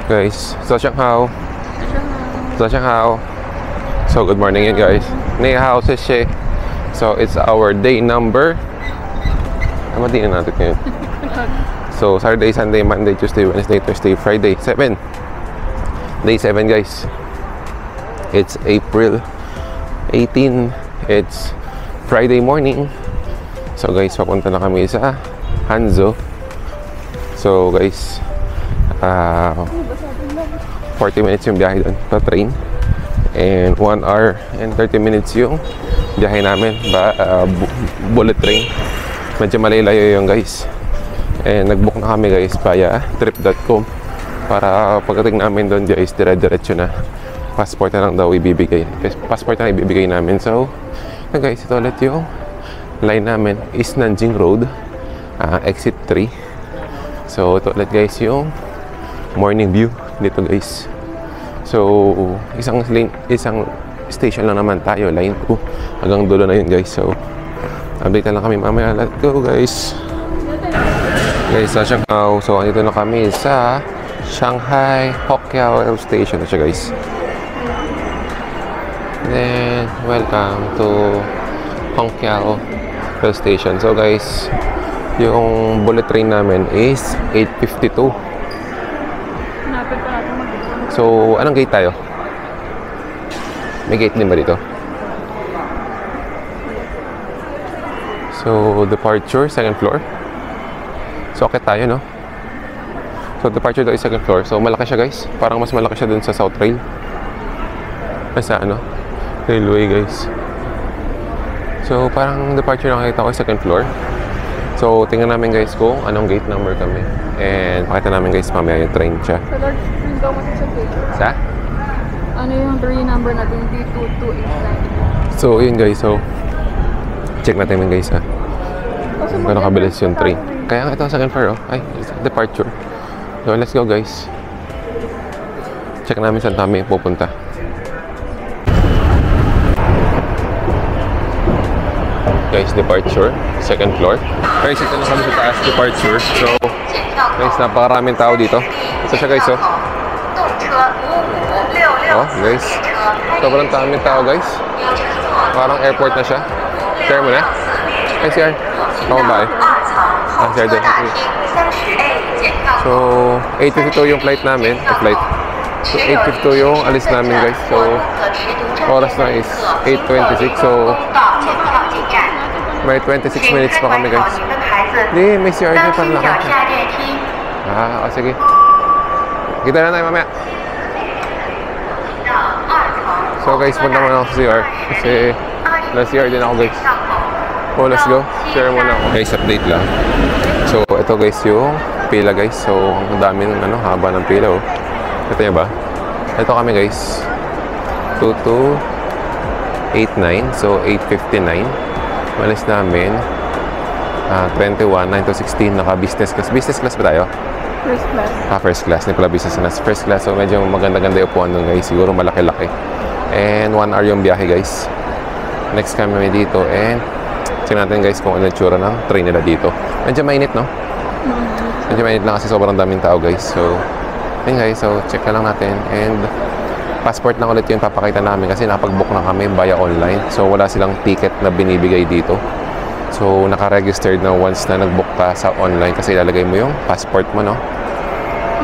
Guys, so good morning yun guys. Ni hao she. So it's our day number. Ano din natin ngayon? So Saturday, Sunday, Monday, Tuesday, Wednesday, Thursday, Friday, 7. Day 7 guys. It's April 18. It's Friday morning. So guys, papunta na kami sa Hanzo. So guys, 40 minutes yung biyahe doon pa train, and 1 hour and 30 minutes yung biyahe namin bullet train. Medyo malayo yung guys, and nagbook na kami guys via trip.com para pagdating namin doon guys, dire-diretso na. Passport na lang daw ibibigay, namin. So guys, ito ulit yung line namin is Nanjing Road, exit 3. So ito ulit guys yung morning view dito guys. So isang station lang naman tayo, line 2 hanggang dulo na yun guys. So update na lang kami mamaya. Let's go guys. Sa Shanghai. So andito na kami sa Shanghai Hongqiao Air Station na siya guys. Then welcome to Hongqiao Air Station. So guys, yung bullet train namin is 8:52. So, anong gate tayo? May gate din ba dito? So, departure, second floor. So, akit tayo, no? So, departure daw is second floor. So, malaki siya, guys. Parang mas malaki siya dun sa South Rail. Sa ano? Railway, guys. So, parang departure na nakita ko second floor. So, tingnan namin, guys, kung anong gate number kami. And, pakita namin, guys, mamaya yung train siya. Sa? Ano yung 3 number natin? D2289. So, yun guys. So, check natin yun guys, ha. Gano'ng kabilis yung train. Kaya nga ito second floor, oh. Ay, departure. So, let's go guys. Check namin saan kami pupunta. Guys, departure. Second floor. Guys, ito na kami sa taas, departure. So, guys, napakaraming tao dito. Ito siya guys, oh. Oh, guys. Sobrang daming tao, guys. Parang airport na siya. Share mo na. Hey, CR. Ako ba eh? Share din. So, 8:52 yung flight namin. So, 8:52 yung alis namin, guys. So, oras na is 8:26. So, may 26 minutes pa kami, guys. Hindi, may CR din pang laki. Sige. Kita na tayo mamaya. So guys, punta muna ako sa CR kasi na-CR din ako guys. So let's go, share muna ako. Guys, update lang. So ito guys yung pila guys. So ang daming haba ng pila, oh. Ito nyo ba? Ito kami guys, 2289. So 8:59. Malis namin 21, 9 to 16. Naka business class. Business class ba tayo? First class. First class. Hindi pala business class. First class. So medyo maganda-ganda yung upuan doon guys. Siguro malaki-laki. And 1 hour yung biyahe guys. Next kami dito. And check natin guys kung ano yung tsura ng train nila dito. Medyo mainit, no? Medyo mainit lang kasi sobrang daming tao guys. So yun guys. So check na lang natin. And passport na ulit yung papakita namin kasi napag-book na kami via online. So wala silang ticket na binibigay dito. So naka-registered na once na nag-book ka sa online kasi ilalagay mo yung passport mo, no?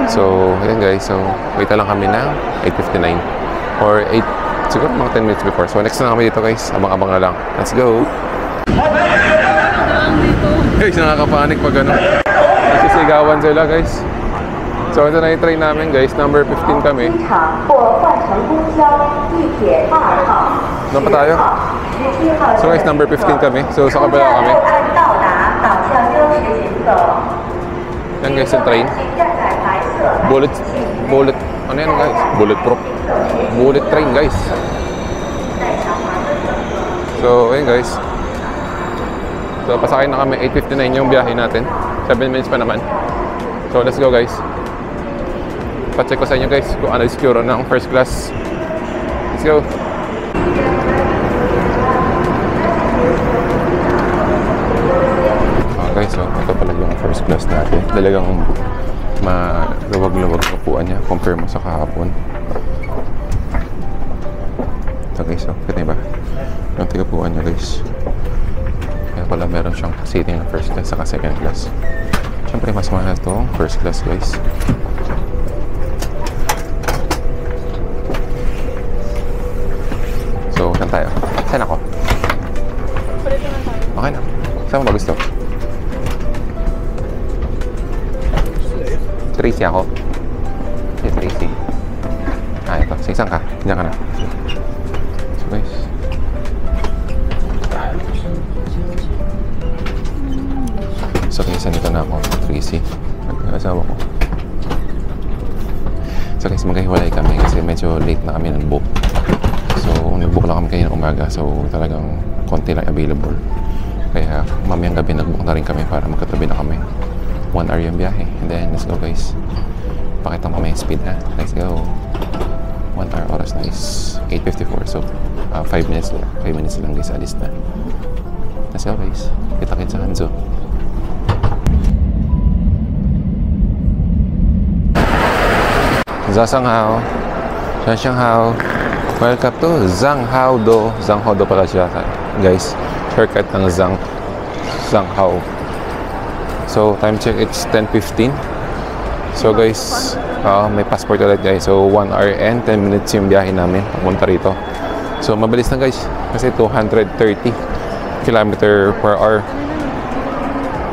So yun guys. So wait lang kami na 8:59 or 8, siguro mga 10 minutes before. So next na kami dito guys. Abang-abang na lang. Let's go! Guys, nakakapanik pag nasisigawan sila guys. So ito na yung train namin guys. Number 15 kami. Doon pa tayo. So guys, number 15 kami. So sa kabila kami. Yan guys yung train. Bullet, ano yan guys? Bulletproof. Bullet train guys. So ayun guys. So pasakay na kami. 8:59 yung biyahe natin. 7 minutes pa naman. So let's go guys. Pa-check ko sa inyo guys kung ano yung secure ng first class. Let's go. Guys, so ito pala yung first class natin. Talagang maluwag-luwag ang upuan niya compare mo sa kahapon. Ito guys, oh, kita niyo ba? Yung tigapuan niya guys. Kaya pala meron siyang seating na first class saka second class. Siyempre mas mahal ito first class guys. So, saan tayo? Saan ako? Okay na. Saan mo ba gusto? Tracy ako. Si Tracy. Ah, ito. Saan ka? Diyan ka na. So guys. So guys, nandito na ako. Tracy. Nag-asawa ko. So guys, magkahiwalay kami kasi medyo late na kami nag-book. So, nag-book lang kami kanina umaga. So, talagang konti lang available. Kaya, mamayang gabi nag-book na rin kami para magkatabi na kami. 1 hour yung biyahe. And then, let's go guys. Pakita mo may speed ha. Let's go. 1 hour oras na is 8:54. So, 5 minutes lang. 5 minutes lang guys. Alis na. Let's go guys. Kita-kit sa Hanzo. Zasanghao. Zasanghao. Welcome to Zhanghao-do. Zhanghao-do pala siya, guys. Shortcut ng Zhanghao. So, time check, it's 10:15. So, guys, may passport ulit, guys. So, 1 hour and 10 minutes yung biyahe namin papunta rito. So, mabilis na, guys. Kasi 230 km/h.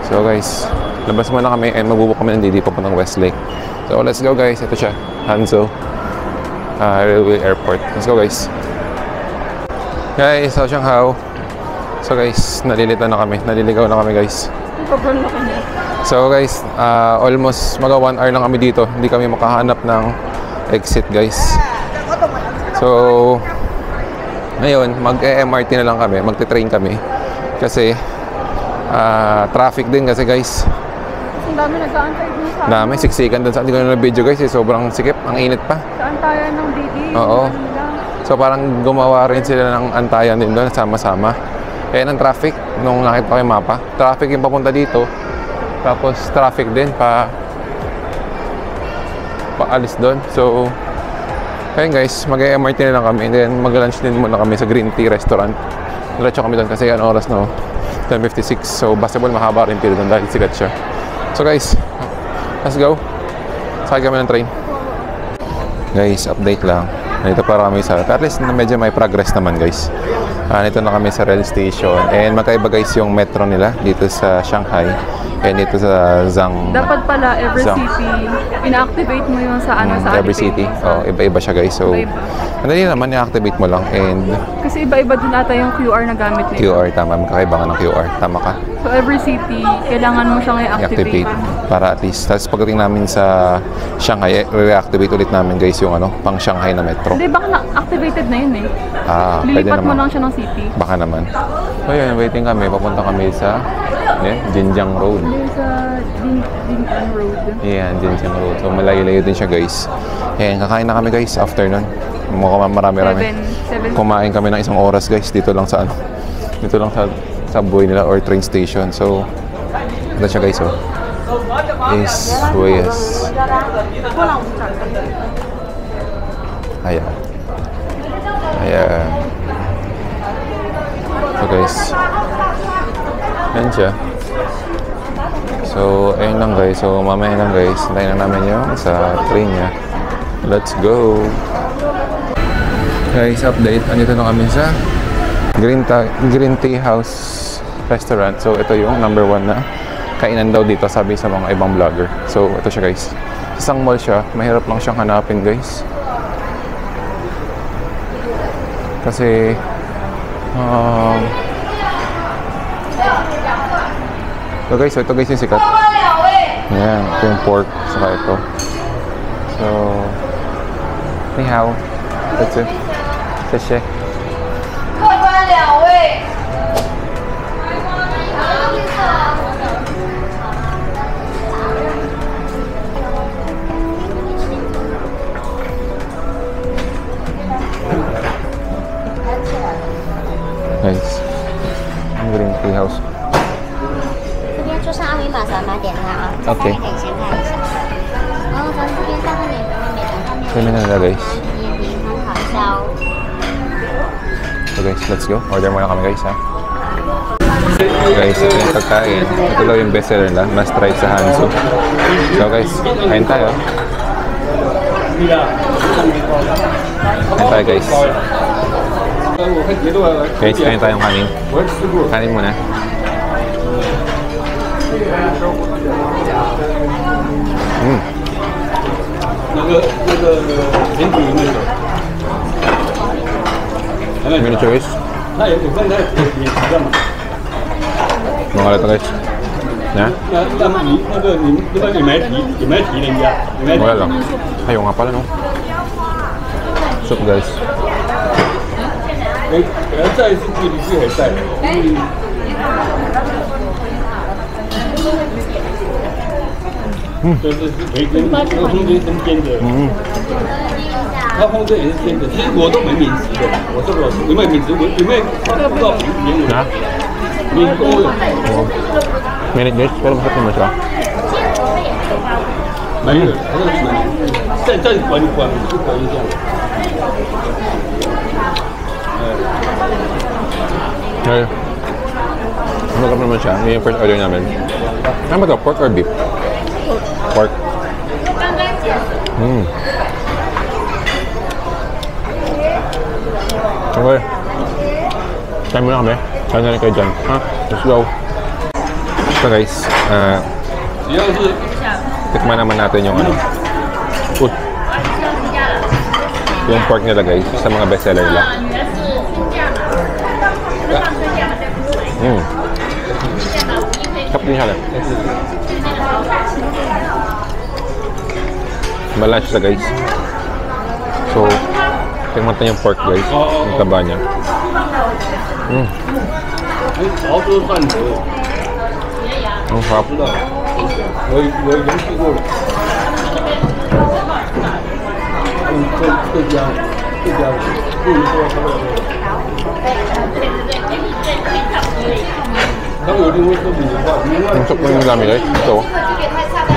So, guys, labas muna kami and magbubuk kami ng Didi papuntang Westlake. So, let's go, guys. Ito siya, Hanzo. Railway Airport. Let's go guys. Guys, sa Shanghai. So guys, nalilito na kami. Naliligaw na kami guys. So guys, almost mga 1 hour lang kami dito. Hindi kami makahanap ng exit guys. So ngayon, mag-MRT na lang kami. Magte-train kami. Kasi traffic din kasi guys. Ang dami nag-aantay dun sa... Dami, siksikan dun sa... Hindi ko na video guys. Sobrang sikip. Ang init pa. Sa antayan ng Didi. Oo. So parang gumawa rin sila ng antayan din doon. Sama-sama. Kaya ng traffic. Nung nakita ko yung mapa. Traffic yung papunta dito. Tapos traffic din paalis doon. So ayun guys. Mag-MRT na lang kami. And then mag-lunch din muna kami sa Green Tea Restaurant. Diretso kami doon kasi yan oras no. 10:56. So possible mahaba rin pila doon dahil sikat siya. So guys, let's go. Sakay kami ng train. Guys, update lang. Nandito para kami sa... At least medyo may progress naman guys. Nandito na kami sa rail station. And magkaiba guys yung metro nila dito sa Shanghai. And dito sa Dapat pala every city, ina-activate mo yung sa ano sa every city. Oh, iba-iba siya guys. So, madali naman i-activate mo lang. And kasi iba-iba din ata yung QR na gamit nila. QR, tama. Magkakaiba ka ng QR. Tama ka. So every city, kailangan mo siyang i-activate. Para at least. Tapos pagdating namin sa Shanghai, re-activate ulit namin guys yung ano, pang Shanghai na metro. Hindi, baka na-activated na yun eh. Lilipat mo lang siya ng city. Baka naman. So yun, waiting kami. Papunta kami sa Jinjiang Road. Hindi, sa Jinjiang Road. Yan, Jinjiang Road. So malayo-layo din siya guys. Yan, kakain na kami guys after nun. Mukhang marami-rami. Kumain kami ng 1 oras guys. Dito lang sa ano. Dito lang sa subway nila or train station. So, ito siya guys oh. Is Weyes. Ayan. Ayan. So guys. Ayan siya. So, ayun lang guys. So, mamaya lang guys. Hintayin na namin yung sa train niya. Let's go! Guys, update. Andito na kami sa Green Tea House Restaurant. So, ito yung number 1 na kainan daw dito, sabi sa mga ibang vlogger. So, ito siya guys. Isang mall siya. Mahirap lang siyang hanapin guys. Kasi so guys, ito guys yung sikat. Ayan, ito yung pork. Saka ito. So, ni hao. That's it. Sashay. Guys, ang Green Tea House. 这边桌上阿米马上买点它啊， OK 可以先看一下。kami na guys. So guys, let's go. Order muna kami guys ha. Guys, ito yung pagkain. Ito daw yung best seller nila. Must try sa Hanzo. So guys, kain tayo. Kain tayo guys. Guys, kain tayong kanin. Kanin muna. Mini choice. Mga kalata guys. Na? Wala lang. Ayaw nga pala no. Soup guys. Minute guys, pero masarap naman siya. Ay, masarap naman siya. Yung first order namin. Ano ba ito? Pork or beef? Pork. Okay. Kain muna kami. Kain na rin kayo dyan. Ha? Let's go. So guys, tikman naman natin yung ano. Yung pork nila guys, sa mga best seller nila. Sarap din siya lang. Malanch siya guys. So, tingnan natin yung pork guys. Yung taba niya. Ang sarap. Ang soup yung dami guys. Ito.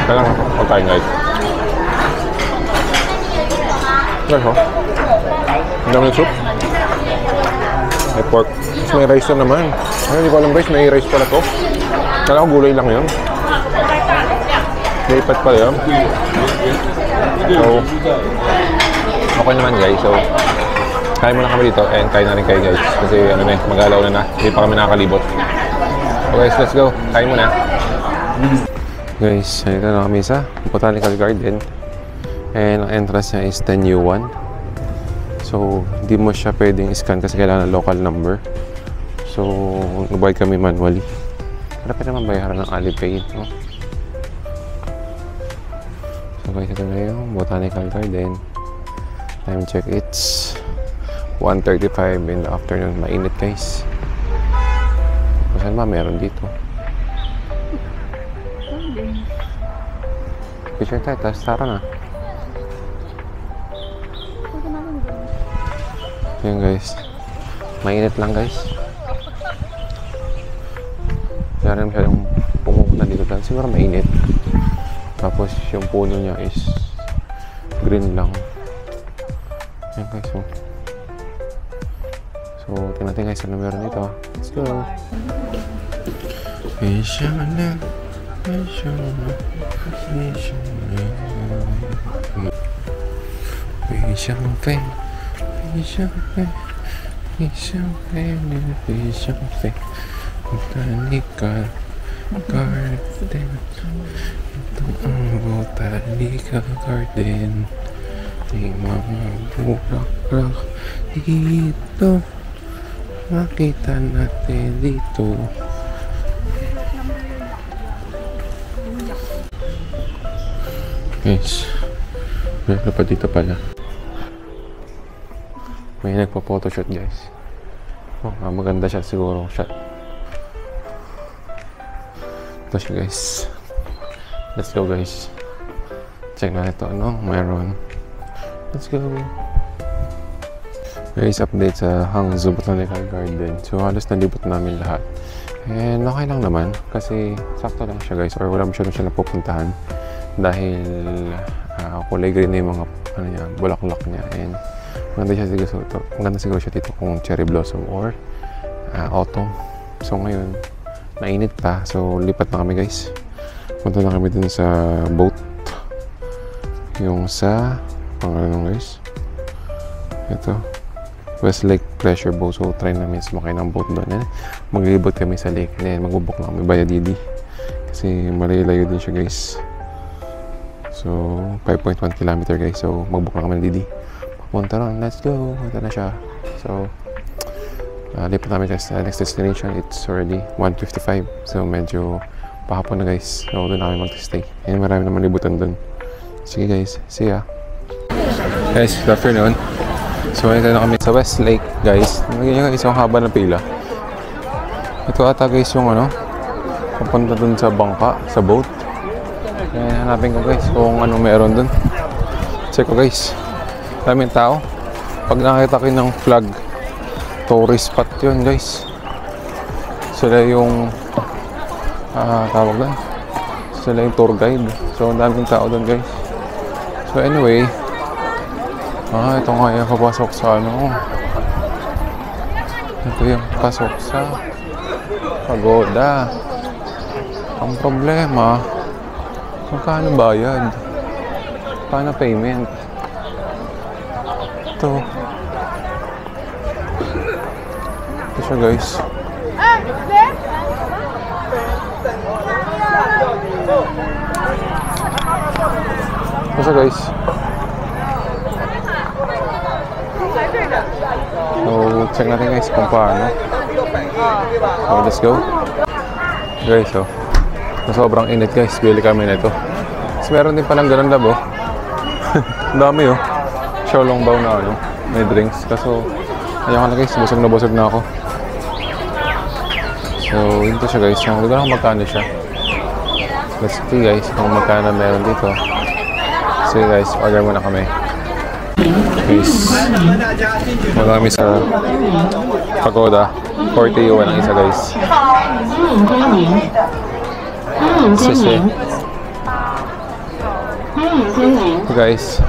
Kailangan pagkain guys. Guys oh. Ang dami ng soup. May pork. Tapos may rice na naman. Ay, hindi ko alam guys, may rice pala to. Kala ko gulay lang yun. Lipat pala yun. So, okay naman guys. So, kain muna kami dito and kain na rin kayo guys. Kasi ano na, mag-alaw na na. Hindi pa kami nakakalibot. So guys, let's go. Kain muna. Guys, ito na kami sa Botanical Garden. And ang entrance niya is 10U1. So, hindi mo siya pwedeng scan kasi kailangan ng local number. So, nagbayad kami manually. Para pa naman bayaran ng Alipay, no? So guys, ito na yung Botanical Garden. Time check, it's 1:35 in the afternoon. Mainit guys. Saan ba meron dito? Picture tayo, tapos tara na. Yan guys, mainit lang guys. Kaya rin masyadong pumupunta dito dahil siguro mainit. Tapos yung puno niya is green lang. Yan guys. So tingnan natin guys ano meron dito. Let's go. Botanical Garden. Ito ang Botanical Garden. May mga bulaklak dito. Makita natin dito. Guys, meron pa dito pala. May nagpa-photoshoot guys. Oh, maganda siya siguro shot. Ito siya guys. Let's go guys. Check na ito ano, meron. Let's go. Guys, update sa Hangzhou Botanical Garden. So halos nalibot namin lahat. And okay lang naman kasi sakto lang siya guys or wala masyadong siya napupuntahan dahil kulay green na yung mga ano niya, bulaklak niya. And maganda siguro siya dito kung cherry blossom or autumn. So ngayon, mainit pa. So lipat na kami guys. Punta na kami dun sa boat. Yung sa, pangalan guys. Ito. Westlake Pleasure Boat. So try namin sumakay ng boat doon. Maglilibot kami sa lake. Then magbubok na kami Bayadidi. Kasi malayo din siya guys. So 5.1 km guys. So magbuk na kami ng Didi. Papunta ron. Let's go. Punta na siya. So lipat namin guys sa next destination. It's already 1:55. So medyo pahapon na guys. So doon na kami mag-stay. And marami naman libutan doon. Sige guys. See ya. Guys, good afternoon. So ito na kami sa Westlake guys. Nagyan guys yung haba ng pila. Ito ata guys yung ano, papunta dun sa bangka, sa boat. Kaya hanapin ko guys kung anong meron dun. Check ko guys. Daming tao. Pag nakita ko ng flag, tourist spot yun guys. Sila yung tawag doon. Sila yung tour guide. So daming tao dun guys. So anyway, ito nga yung papasok sa ano. Ito yung pasok sa pagoda. Ang problema, magkano bayad? Paano payment? Ito siya guys. Ito siya guys. So, check natin guys kung paano. So, let's go. Guys, so sobrang init guys. Bili kami nito. Tapos meron din palang ganun labo. Ang dami oh. Xiaolongbao na ano. May drinks. Kaso, ayaw ko na guys. Busog na ako. So, ito siya guys. Hindi ko na kung magkano siya. Let's see guys kung magkano meron dito. So guys, order muna kami. Guys, marami sa pagoda. 40 yuan ang isa guys. Sisi. Guys.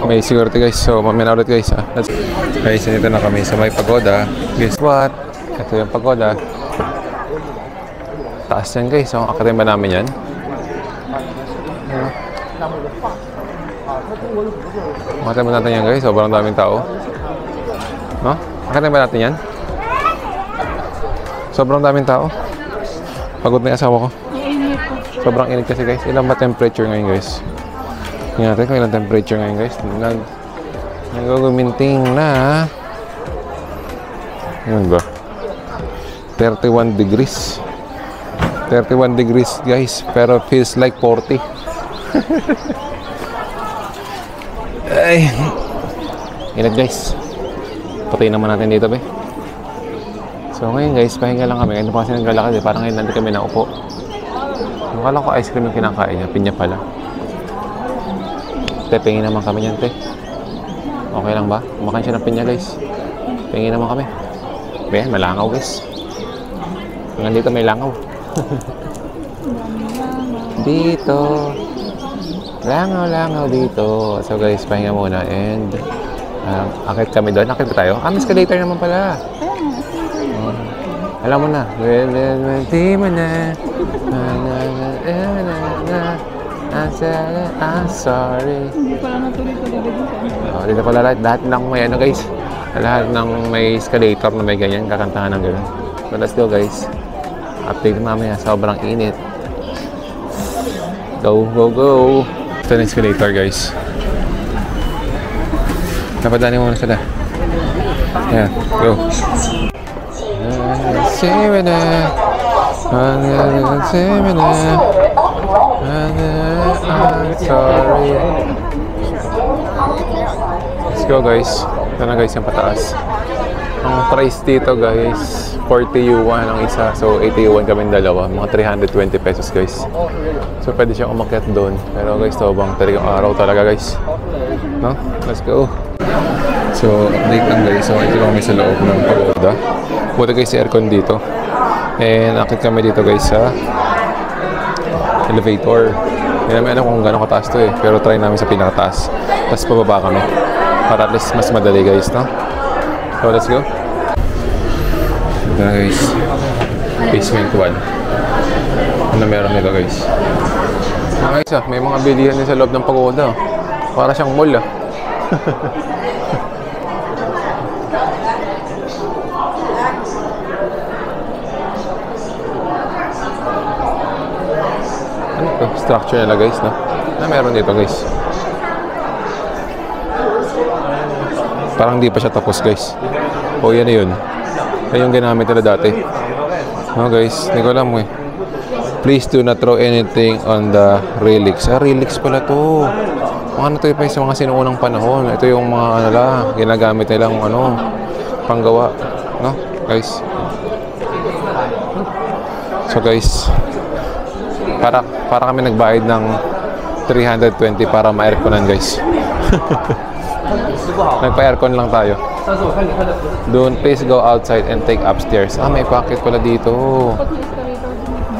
May security guys. So mamaya ulit guys. Guys, dito na kami sa may pagoda. Guess what? Ito yung pagoda. Taas yan guys. So akatin ba namin yan? Makita ba natin yan guys? Sobrang daming tao. No? Makita ba natin yan? Sobrang daming tao. Pagod na yung asawa ko. Sobrang init kasi guys. Ilan ba temperature ngayon guys? Tingnan natin kung ilang temperature ngayon guys. Nag-guminting na. Yun ba? 31 degrees. 31 degrees guys. Pero feels like 40. Ay, init guys. Patayin naman natin dito be. So ngayon guys, pahinga lang kami. Ngayon pa kasi naglalakad eh. Parang ngayon nandito kami naupo. Akala ko ice cream yung kinakain niya. Pinya pala. Te, pingin naman kami yan te. Okay lang ba? Kumakain siya ng pinya guys. Pingin naman kami. Be, malangaw guys. Hanggang dito may langaw. Dito. Langaw dito. So guys, pahinga muna and akit kami doon. Akit ba tayo? May escalator naman pala. Alam mo na. Di mo na. I'm sorry. Hindi pala natuloy-tuloy dito. Dito pala lahat ng may ano guys. Lahat ng may escalator na may ganyan. Kakantahan ng gano'n. But let's go guys. Update mamaya. Sobrang init. Go, go, go. Ito na escalator guys. Napadaanin mo na sila. Ayan, go. I'm sorry. Let's go guys. Ito na guys yung pataas. Ang price dito guys, 40 yuan ang isa. So 80 yuan kami dalawa. Mga 320 pesos guys. So pwede siyang umakyat doon. Pero guys, tawabang talagang araw talaga guys. No? Let's go. So update lang guys. So ito kami sa loob ng pagoda. Buti guys si aircon dito. And akit kami dito guys sa elevator. Hindi namin alam kung gano'ng kataas to eh. Pero try namin sa pinakataas. Tapos pababa kami. Para at least mas madali guys, no? So let's go. Guys, basement 1. Ano meron nito guys? Guys may mga bilihan din sa loob ng pagoda. Para siyang mall ah. Ano ito? Structure nila guys, no? Ano meron dito guys? Parang di pa siya tapos guys. O yan na yun. Yan yung ginamit nila dati. No guys, hindi ko alam eh. Please do not throw anything on the relics. Relics pala to. Mga ano to yung sa mga sinuunang panahon. Ito yung mga ano lang, ginagamit nilang ano, panggawa. No guys. So guys, para kami nagbayad ng 320 para ma-airconan guys. Nagpa-aircon lang tayo. Don't please go outside and take upstairs. May pocket pala dito.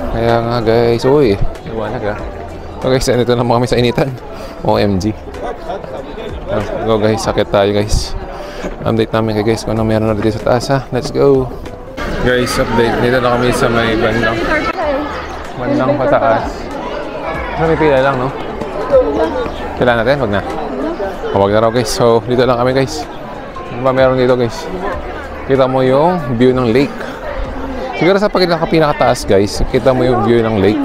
Kaya nga guys, uy, iwanag ah. So guys, nandito na kami sa initan. OMG. Go guys, sakit tayo guys. Update namin kay guys kung ano meron na dito sa taas ha. Let's go. Guys, update. Dito na kami sa may bandang pataas. May pila lang, no? Pila natin? Wag na. Wag na raw guys. So, dito lang kami guys. Ano ba meron dito guys? Kita mo yung view ng lake. Siguro sa pinakataas guys, kita mo yung view ng lake.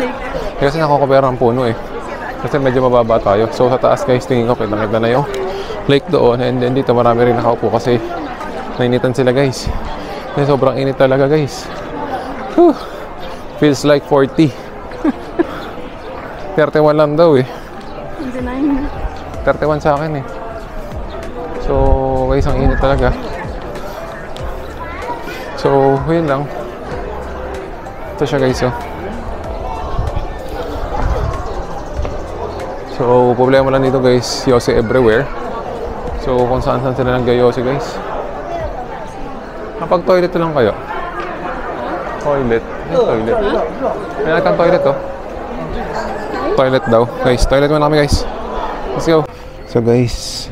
Kasi nakakopera ang puno eh. Kasi medyo mababa tayo. So sa taas guys, tingin ko kita na yung lake doon. And then dito marami rin nakaupo kasi nainitan sila guys. Kasi sobrang init talaga guys. Whew. Feels like 40. 31 lang daw eh. 31 sa akin eh. So guys, ang init talaga. So yun lang. Ito siya guys oh. So problema lang dito guys, yosi everywhere. So kung saan sila nag-yosi guys. Kapag toilet lang kayo. Toilet. Toilet. May nakang toilet oh. Toilet daw. Guys, toilet muna kami guys. Let's go. So guys,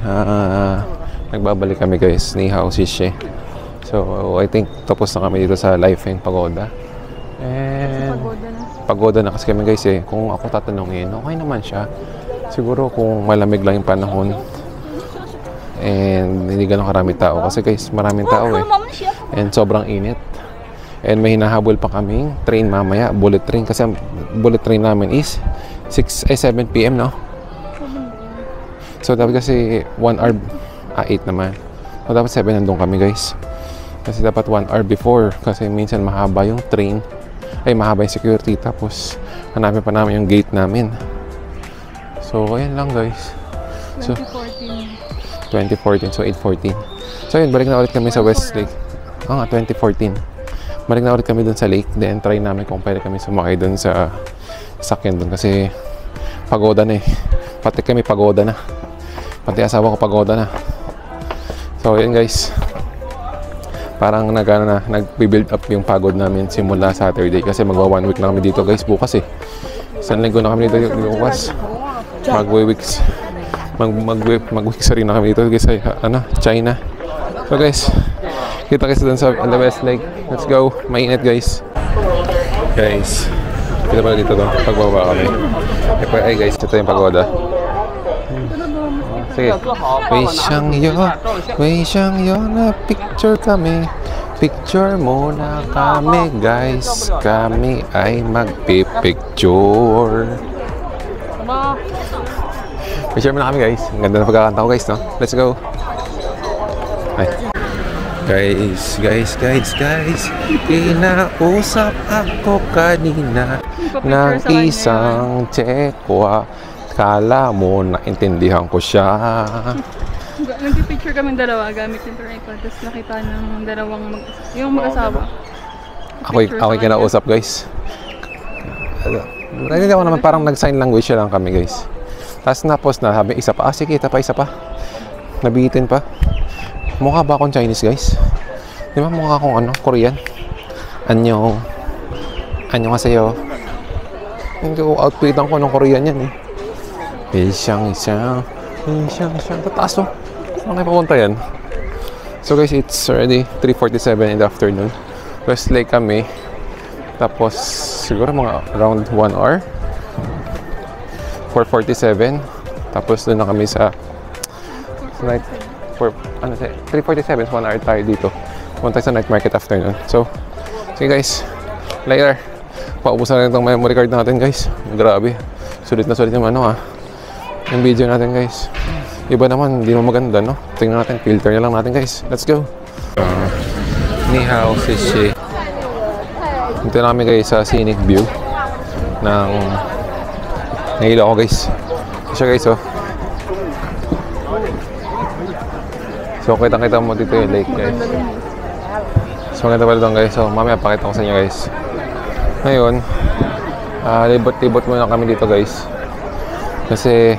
nagbabalik kami guys ni Hao Shishe. So I think tapos na kami dito sa Lifeng Pagoda. And pagoda na kasi kami guys eh. Kung ako tatanungin, okay naman siya. Siguro kung malamig lang yung panahon and hindi ganun karami tao. Kasi guys, maraming tao eh. And sobrang init. And may hinahabol pa kaming train mamaya, bullet train. Kasi ang bullet train namin is 7 PM, no? So dapat kasi 1 hour, 8 naman. So dapat 7 nandun kami guys. Kasi dapat 1 hour before. Kasi minsan mahaba yung train. Ay, mahaba yung security. Tapos hanapin pa namin yung gate namin. So ayan lang guys. So 2014. So 8:14. So yun, balik na ulit kami sa Westlake. 2014. Balik na ulit kami dun sa lake. Then try namin kung pwede kami sumakay dun sa sakyan dun. Kasi pagoda na eh. Pati kami pagoda na. Pati asawa ko pagoda na. So yun guys. Parang nag-build up yung pagod namin simula Saturday. Kasi magwa 1 week na kami dito guys bukas eh. Isang linggo na kami dito bukas. Mag-weeks rin na kami dito guys sa China. So guys, kita kasi dun sa the Westlake. Let's go. Mainit guys. Guys, kita pala dito to. Pagbaba kami. Ay guys, ito yung pagoda. Sige. Wei Xiang yo na picture kami. Picture muna kami guys. Kami ay magpipicture. Picture muna kami guys. Ang ganda na pagkakanta ko guys, no? Let's go. Ay. Guys. Kinausap ako kanina ng isang Tsekwa. Kala mo, naintindihan ko siya. Nag-picture kami dalawa gamit yung tripod. Tapos nakita ng dalawang yung mag-asawa. Ako kinausap guys. Nagiging ako naman parang nag-sign language lang kami guys. Tapos na-post na, sabi isa pa. Sige, isa pa. Nabitin pa. Mukha ba akong Chinese guys? Di ba mukha akong Korean? Annyeong haseyo. Hindi ko outfitan ko ng Korean yan eh. Isyang. Tataas oh. Saan kayo papunta yan? So guys, it's already 3:47 in the afternoon. Westlake kami. Tapos siguro mga around 1 hour. 4:47. Tapos doon na kami sa night. 3:47, 1 hour tayo dito. Punta sa night market afternoon. So, sige guys. Later. Paubusan na itong memory card natin guys. Grabe. Sulit na sulit yung yung video natin guys. Iba naman, hindi mo maganda no. Tingnan natin, filter na lang natin guys. Let's go. Ni hao, Shishi. Dito na kami guys sa scenic view ng Nahilo ako guys. Siya guys oh. So kita mo dito yung lake guys. So maganda pala doon guys. So mamaya pakita ko sa inyo guys. Ngayon libot-libot muna kami dito guys. Kasi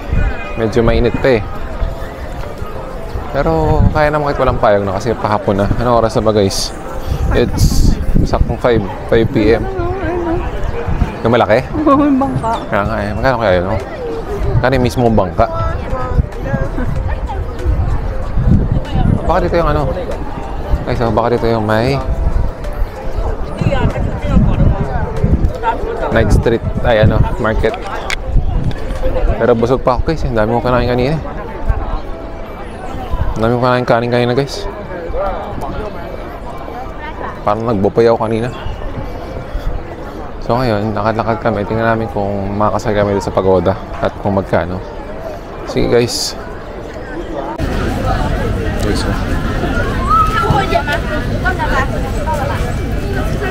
medyo mainit pa eh. Pero kaya naman kahit walang payag na kasi pahapon na. Anong oras na ba guys? It's saktong 5 PM. Yung malaki? Oo, yung bangka. Kaya nga eh. Magkano kaya yun? Kaya mismo bangka. Baka dito yung guys, baka dito yung may Night Street, market. Pero busog pa ako guys, ang dami ko kanain kanina. Ang dami ko kanain kanin kanina guys. Parang nagbupay ako kanina. So ngayon, lakad-lakad kami. Tingnan namin kung makakasal kami sa pagoda at kung magkano. Sige guys.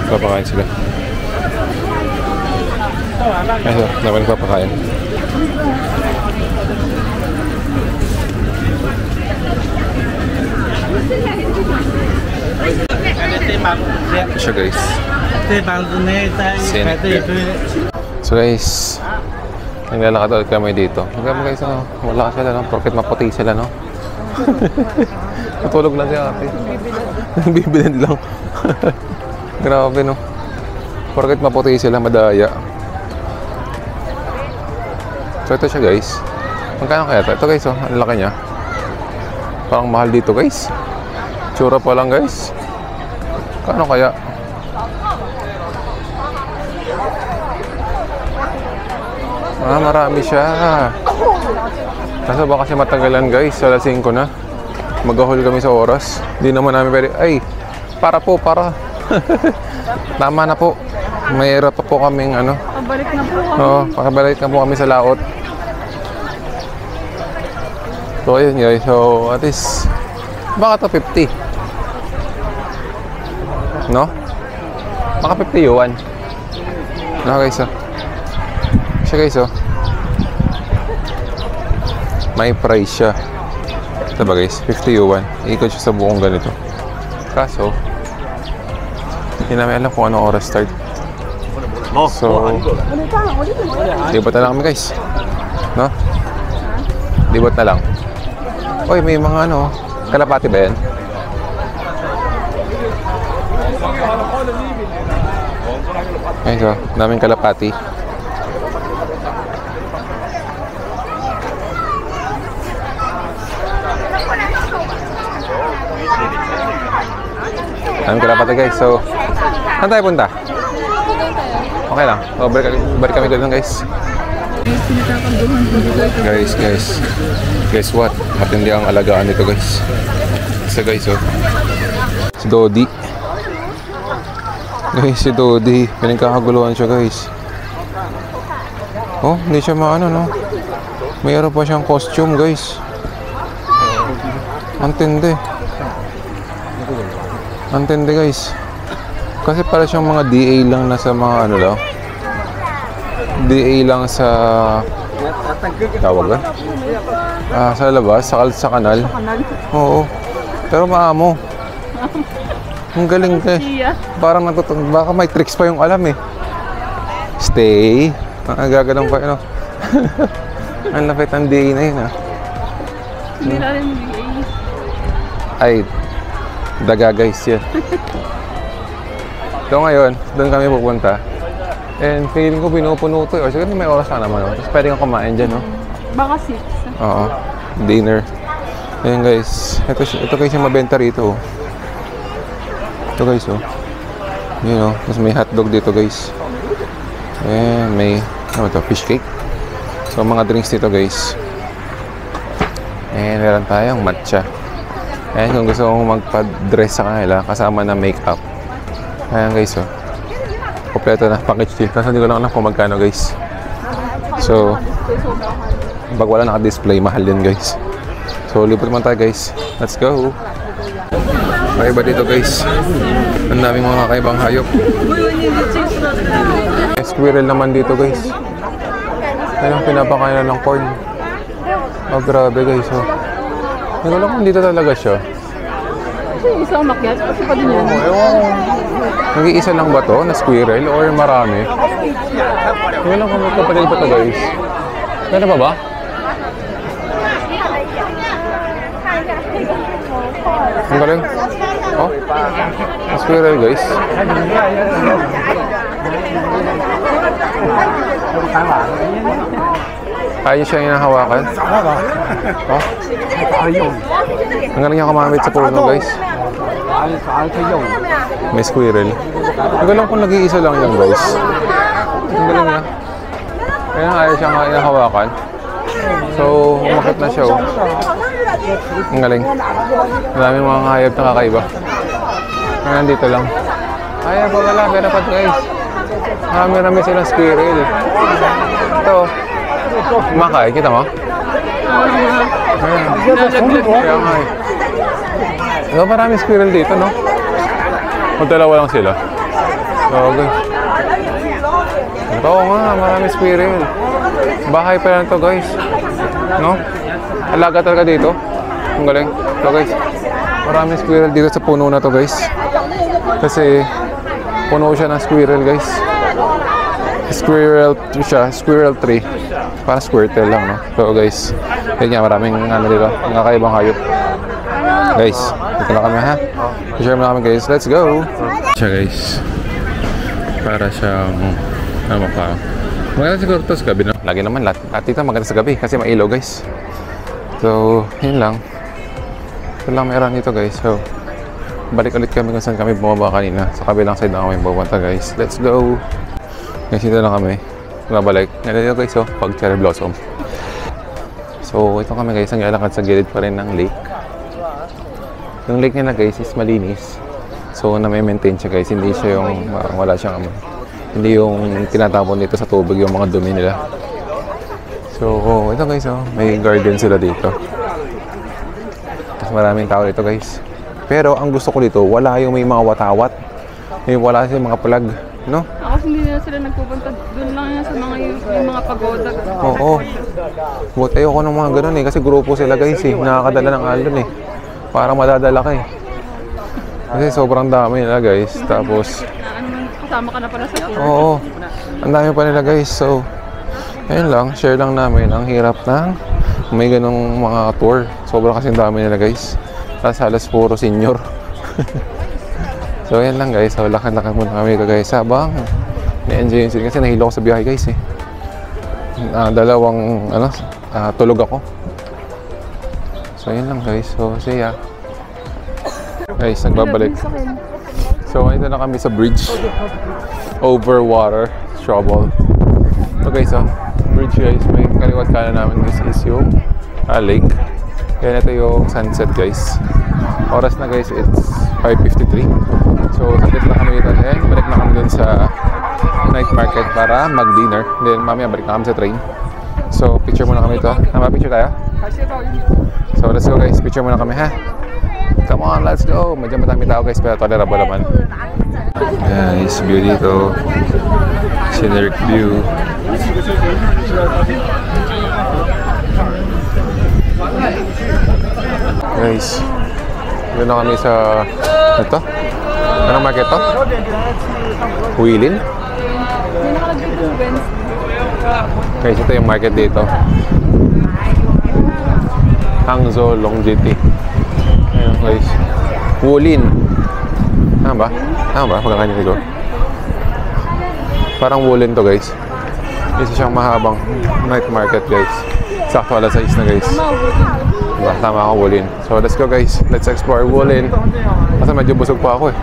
Papakain sila. Ayun, naman papakain. Siya guys. So guys, naglalakad ulit kami dito. Hanggang guys, wala ka sila no? Porket maputi sila no? Natulog lang si ate. Bibilin lang. Grabe no. Porket maputi sila, madaya. So ito siya guys. Magkano kaya ito? Ito guys oh, ang laki niya. Parang mahal dito guys. Tsura pa lang guys. Kano kaya? Marami siya. Kaso ba kasi matagalan guys, alas 5 na. Mag-ahol kami sa oras. Hindi naman namin pwede. Ay, para. Tama na po. Mayroon pa po kaming Pabalik na po kami. Oo, pakabalik na po kami sa laot. So ayun guys, so at least baka to 50. No? Baka 50 yuan. No guys oh. Siya guys oh. May price siya. Ito ba guys, 50 yuan. Ikot siya sa buong ganito. Kaso hindi namin alam kung anong oras start. So libot na lang kami guys. No? Libot na lang. Oy, may mga kalapati ba yan? Ay, so, daming kalapati. Daming kalapati guys. So, saan tayo punta? Okay lang. So, balik kami doon guys. Guys what? Matindi ang alagaan nito guys. Isa guys oh. Si Dodi. Guys, si Dodi. Pinagkakaguluhan siya guys. Oh, hindi siya no. Mayroon pa siyang costume guys. Antindi guys. Kasi para siyang mga DA lang na sa mga lang. DA lang sa tawag ba? Sa labas, sa kanal. Oo. Pero maamo. Ang galing ka eh. Parang baka may tricks pa yung alam eh. Stay. Gagalang pa yun. Ang lapit ng DA na yun Hindi na rin DA. Ay, daga guys yan. So ngayon, doon kami pupunta. And feeling ko pinupuno to. Or siguro may oras na naman. Tapos pwede kang kumain dyan, no? Baka 6. Oo. Dinner. Ayan guys. Ito guys yung mabenta rito. Ito guys, oh. Yun, oh. Tapos may hotdog dito guys. Ayan, may ano ito? Fish cake. So, mga drinks dito guys. Ayan, meron tayong matcha. Ayan, kung gusto mong magpa-dress sa kanila, kasama na makeup. Ayan guys, oh. Kompleto na package deal. Kasi hindi ko lang alam kung magkano guys. So, pag wala naka-display, mahal din guys. So, libot naman tayo guys. Let's go! Kaiba dito guys. Ang daming mga kakaibang hayop. May squirrel naman dito guys. Yan ang pinapakain ng corn. Oh, grabe guys. Oh. Hindi ko alam kung dito talaga siya. Kasi isang makyat, kasi pa din yan. Nag-iisa lang ba to na squirrel or marami? Hindi lang kung kapatid pa to guys. Ganda pa ba? Ang galing. Oh, squirrel guys. Ayos siya yung hinahawakan. Oh. Ang galing niya kumamit sa puno guys. May squirrel. Ang galing kung nag-iisa lang yan guys. Ang galing niya. Kaya ayaw siyang hinahawakan. So, umakit na siya. Oh. Ang galing. Maraming mga hayop na kakaiba. Kaya nandito lang. Ayaw pa wala. Pero pa guys. Marami silang squirrel. Ito. Kumakain. Kita mo? Ayan. Kaya nga eh. Ito, marami squirrel dito, no? Magdalawa lang sila. So, okay. Oo nga, marami squirrel. Bahay pa lang to guys. No? Alaga talaga dito. Ang galing. So guys, maraming squirrel dito sa puno na to guys. Kasi puno siya ng squirrel guys. Squirrel tree. Para squirtle lang, no? So guys, yun nga, maraming ano dito, mga kaibang hayop. Guys, dito na kami ha. I-share mo na kami guys. Let's go! Siya guys. Para siyang ano pa. Maganda siguro ito sa gabi, no? Lagi naman lahat dito maganda sa gabi kasi mailaw guys. So, yun lang. Ito lang meron dito guys. So, balik ulit kami kung saan kami bumaba kanina. Sa kabilang side na kami pupunta guys. Let's go! Guys, dito na kami. Balik. Ngayon dito guys, oh, pag cherry blossom. So, ito kami guys, ang lalakad sa gilid pa rin ng lake. Yung lake nila guys is malinis. So, na-maintain siya guys. Hindi siya yung, wala siyang hindi yung tinatapon dito sa tubig yung mga dumi nila. So, ito guys, oh, may garden sila dito. Tapos maraming tao dito guys. Pero ang gusto ko dito, wala yung may mga watawat. Wala silang mga plug, no? Ako hindi na sila nagpupunta. Doon lang yan sa mga yung mga pagoda. Oo. But ayoko ng mga ganun eh. Kasi grupo sila guys eh. Nakakadala ng alon eh. Parang madadala ka eh. Kasi sobrang dami nila guys. Tapos kasama ka na pala sa tour. oo. Ang dami pa nila guys. So, ayun lang. Share lang namin. Ang hirap ng may ganung mga tour. Sobrang kasing dami nila guys. Tapos halos puro senior. So, ayan lang guys. So, lakad-lakad muna kami dito guys. Habang na-enjoy yun. Kasi nahilo ko sa biyahe guys eh. Dalawang, tulog ako. So, ayan lang guys. So, see ya. Guys, nagbabalik. So, ito na kami sa bridge. Over water. Trouble. So, guys, bridge guys. May kaliwat kanan namin guys is yung lake. Kaya ito yung sunset guys. Oras na guys, it's 5:53. So, sabit na kami dito. Then, balik na kami dun sa night market para mag-dinner. Then, mamaya balik na kami sa train. So, picture muna kami ito. Picture tayo? So, let's go guys. Picture muna kami ha. Come on, let's go. Medyo madami tao guys, pero tolerable naman. Guys, view dito. Scenic view. Guys, doon na kami sa ito. Anong market to? Huilin? Guys, ito yung market dito. Hangzhou Longjiti. Ayun guys. Huilin. Tama ba? Tama ba? Pagkakanyan ko. Parang woolen to guys. Isa siyang mahabang night market guys. Sakto alas 6 na guys. Diba? Tama ako, woolen. So let's go guys. Let's explore woolen. Kasi medyo busog pa ako eh.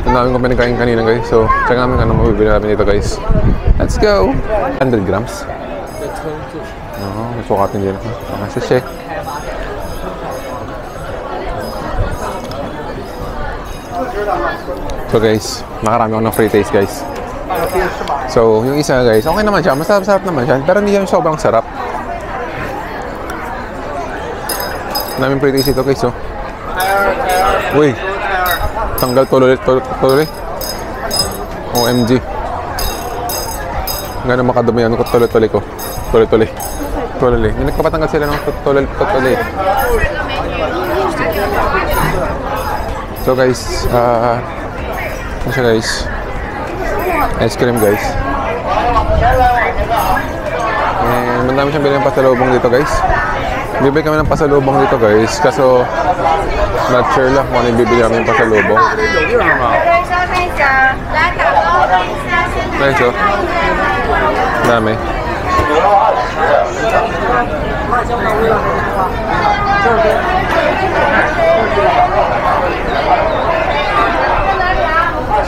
Ang namin kong pinagkain kanina guys. So check namin anong mabibili namin dito guys. Let's go! 100 grams. Oo, sukatin din ako. Kasi siya. So guys, nakarami ako ng free taste guys. So yung isa guys, okay naman siya. Masarap-sarap naman siya. Pero hindi yan sobrang sarap. Naming free taste ito guys. So. Uy! Tanggal tuloy. OMG. Nga na makadumi yan. Tuloy-tuloy ko. Tuloy-tuloy. Hindi nagpapatanggal sila ng tuloy. So guys, ano siya guys? Ice cream guys. And madami siyang bilhin ng pasalubong dito guys. Bibili kami ng pasalubong dito guys. Kaso not sure lang kung ano yung bibili kami ng pasalubong. Guys oh. Dami.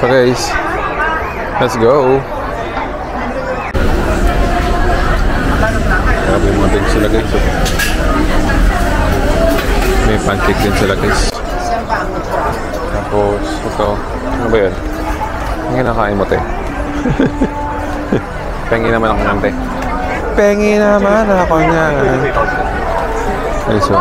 So guys, let's go. Grabe mga din sila guys. May pancake din sila guys. Tapos ito, ano ba yan? Ang kinakain mo te. Pengi naman ako nante. Pengi naman ako niya. Ay so.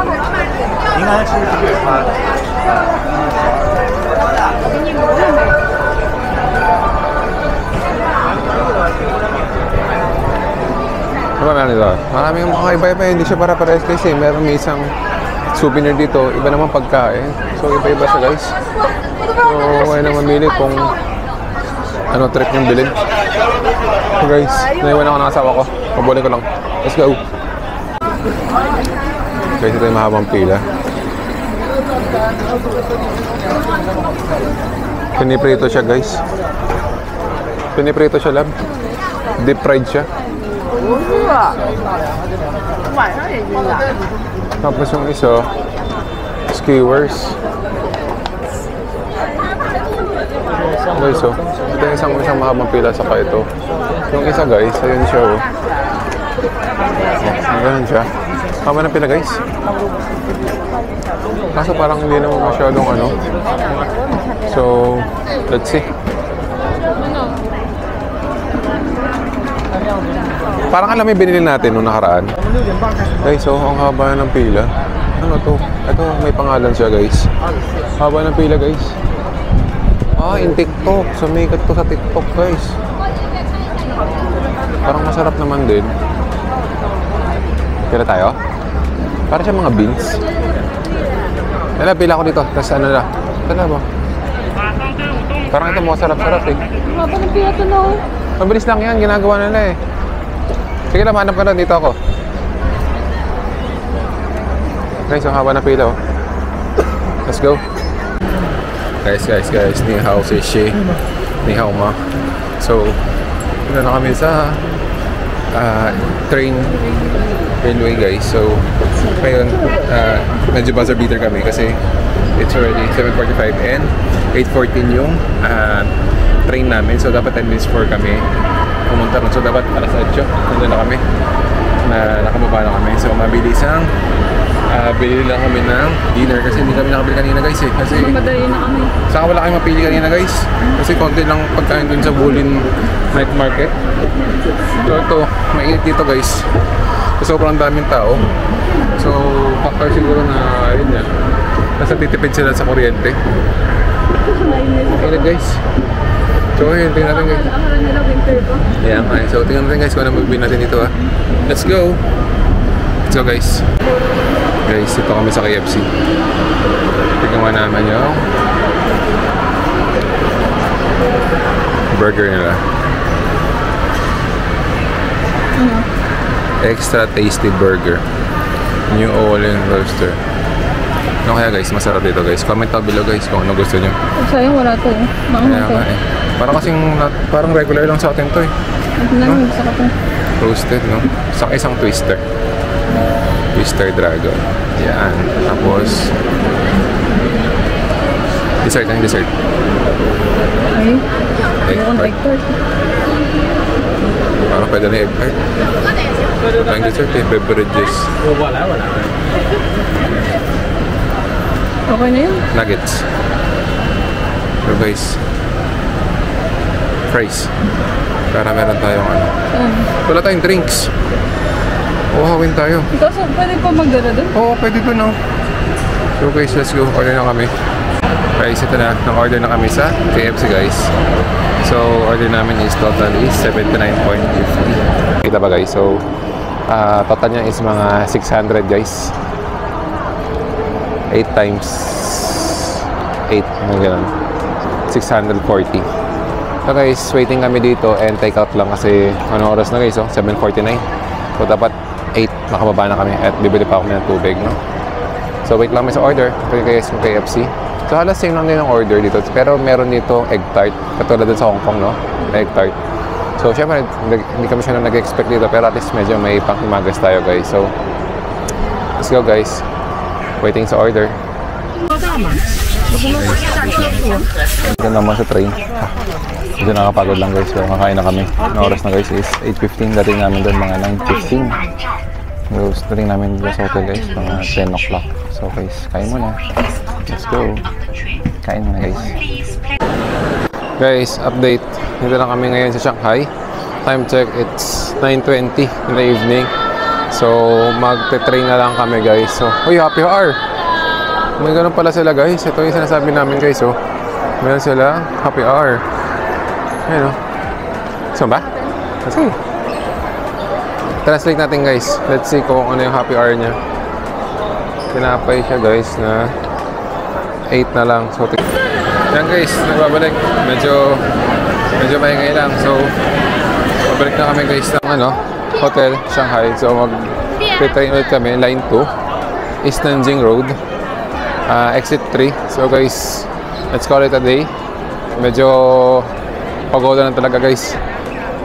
Ano ba nito? Maraming mga iba-iba, hindi siya para pares kasi meron may isang souvenir dito, iba naman pagkain. So iba-iba siya guys. So kaya na mamili kung ano trip yung bilhin. So guys, naiwan ako ng asawa ko. Pabulin ko lang. Let's go! Guys, ito yung mahabang pila. Piniprito siya guys. Piniprito siya lab. Deep fried siya. Tapos yung isa, skewers. Guys, oh. Ito yung isang mahabang pila saka ito. Yung isa guys, ayun siya oh. Oh, ganun siya. Haba ng pila guys. Kaso parang hindi naman masyadong ano. So, let's see. Parang alam yung binili natin nung nakaraan. Guys, so ang haba ng pila. Ano to? Ito, may pangalan siya guys. Haba ng pila guys. In TikTok. Sumikat to sa TikTok guys. Parang masarap naman din. Pila tayo? Para siya mga beans. Yan pila ko dito. Tapos ano na. Ito na ba? Parang ito mga sarap-sarap eh. Haba ng pila to no? Mabilis lang yan. Ginagawa nila eh. Sige lang, hanap ka na. Dito ako. Guys, ang haba ng pila oh. Let's go. Guys. Ni hao si Shi. Ni hao ma. So, ito na kami sa train railway guys. So, ngayon, medyo buzzer beater kami kasi it's already 7:45 and 8:14 yung train namin. So, dapat 10 minutes before kami pumunta ron. So, dapat alas 8 nandun na kami. Nakababa na kami. So, mabilis ang bili lang kami ng dinner kasi hindi kami nakabili kanina guys eh. Kasi Madali na kami. saka wala kayong mapili kanina guys. Kasi konti lang pagkain dun sa Woolen Night Market. So, ito, mainit dito guys. So, sobrang daming tao. So, factor siguro na yun yan. Nasa titipid sila sa kuryente. Mainit guys. So, yun, tingnan natin guys. Akalan nila winter pa. Yeah, okay. So, tingnan natin guys kung ano magbibili natin dito ha. Let's go! Let's go guys. Guys, ito kami sa KFC. Tingnan mo naman yung burger nila. Extra tasty burger. New Orleans roaster. Ano kaya guys, masarap dito guys. Comment down below guys kung ano gusto nyo. Sayang wala to eh. Kaya nga eh. Parang kasing, parang regular lang sa atin to eh. Ito sa to. Roasted, no? Isang twister. Twister Dragon. Yan. Tapos, dessert ang dessert. Ay, Egg ayoko na tart. egg tart. Parang pwede na egg tart. Ang dessert eh, beverages. Okay na yun. Nuggets. So guys, fries. Para meron tayong ano. Wala tayong drinks. Uhawin tayo. Ikaw, so, pwede pa magdala doon? Oo, pwede doon oh. So guys, let's go. Order na kami. Guys, ito na. Naka-order na kami sa KFC guys. So, order namin is total is 79.50. Kita ba guys? So, total niya is mga 600 guys. 8 times 8. Mga ganun. 640. So guys, waiting kami dito and take out lang kasi ano oras na guys, oh? 7:49. So dapat 8 makababa na kami at bibili pa ako ng tubig, no? So wait lang kami sa order. Okay guys, yung KFC. So halos same lang din ang order dito. Pero meron dito egg tart. Katulad dun sa Hong Kong, no? Egg tart. So syempre, hindi kami siya nag-expect dito. Pero at least medyo may pang-imagas tayo guys. So, let's go guys. Waiting sa order. Ito naman sa train. Medyo nakapagod lang guys. So kakain na kami. Ang oras na guys is 8:15. Dating namin doon mga 9:15. So dating namin dito sa hotel guys mga 10 o'clock. So guys, kain muna. Let's go. Kain muna guys. Guys, update. Dito lang kami ngayon sa Shanghai. Time check, it's 9:20 in the evening. So magte-train na lang kami guys. So, uy, happy hour! May ganun pala sila guys. Ito yung sinasabi namin guys. Oh. Meron sila happy hour. Ayan o. So ba? Sige. Translate natin guys. Let's see kung ano yung happy hour niya. Tinapay siya guys na 8 na lang. So, yan guys. Nagbabalik. Medyo maingay lang. So, babalik na kami guys ng ano, hotel, Shanghai. So, mag-train ulit kami. Line 2 is Nanjing Road. Exit 3. So guys, let's call it a day. Medyo pagoda na talaga guys.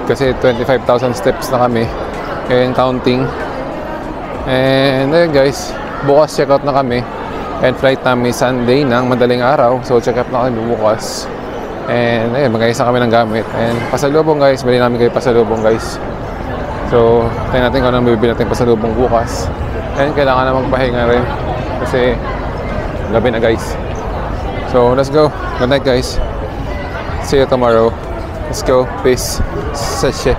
Kasi 25,000 steps na kami. And counting. And ayun guys, bukas check out na kami. And flight namin Sunday ng madaling araw. So check out na kami bukas. And ayun, mag-ayos na kami ng gamit. And pasalubong guys, bili namin kayo pasalubong guys. So tingnan natin kung anong bibili natin pasalubong bukas. And kailangan na magpahinga rin. Kasi gabi na guys. So let's go. Good night guys. See you tomorrow. Let's go. Peace. Sashay.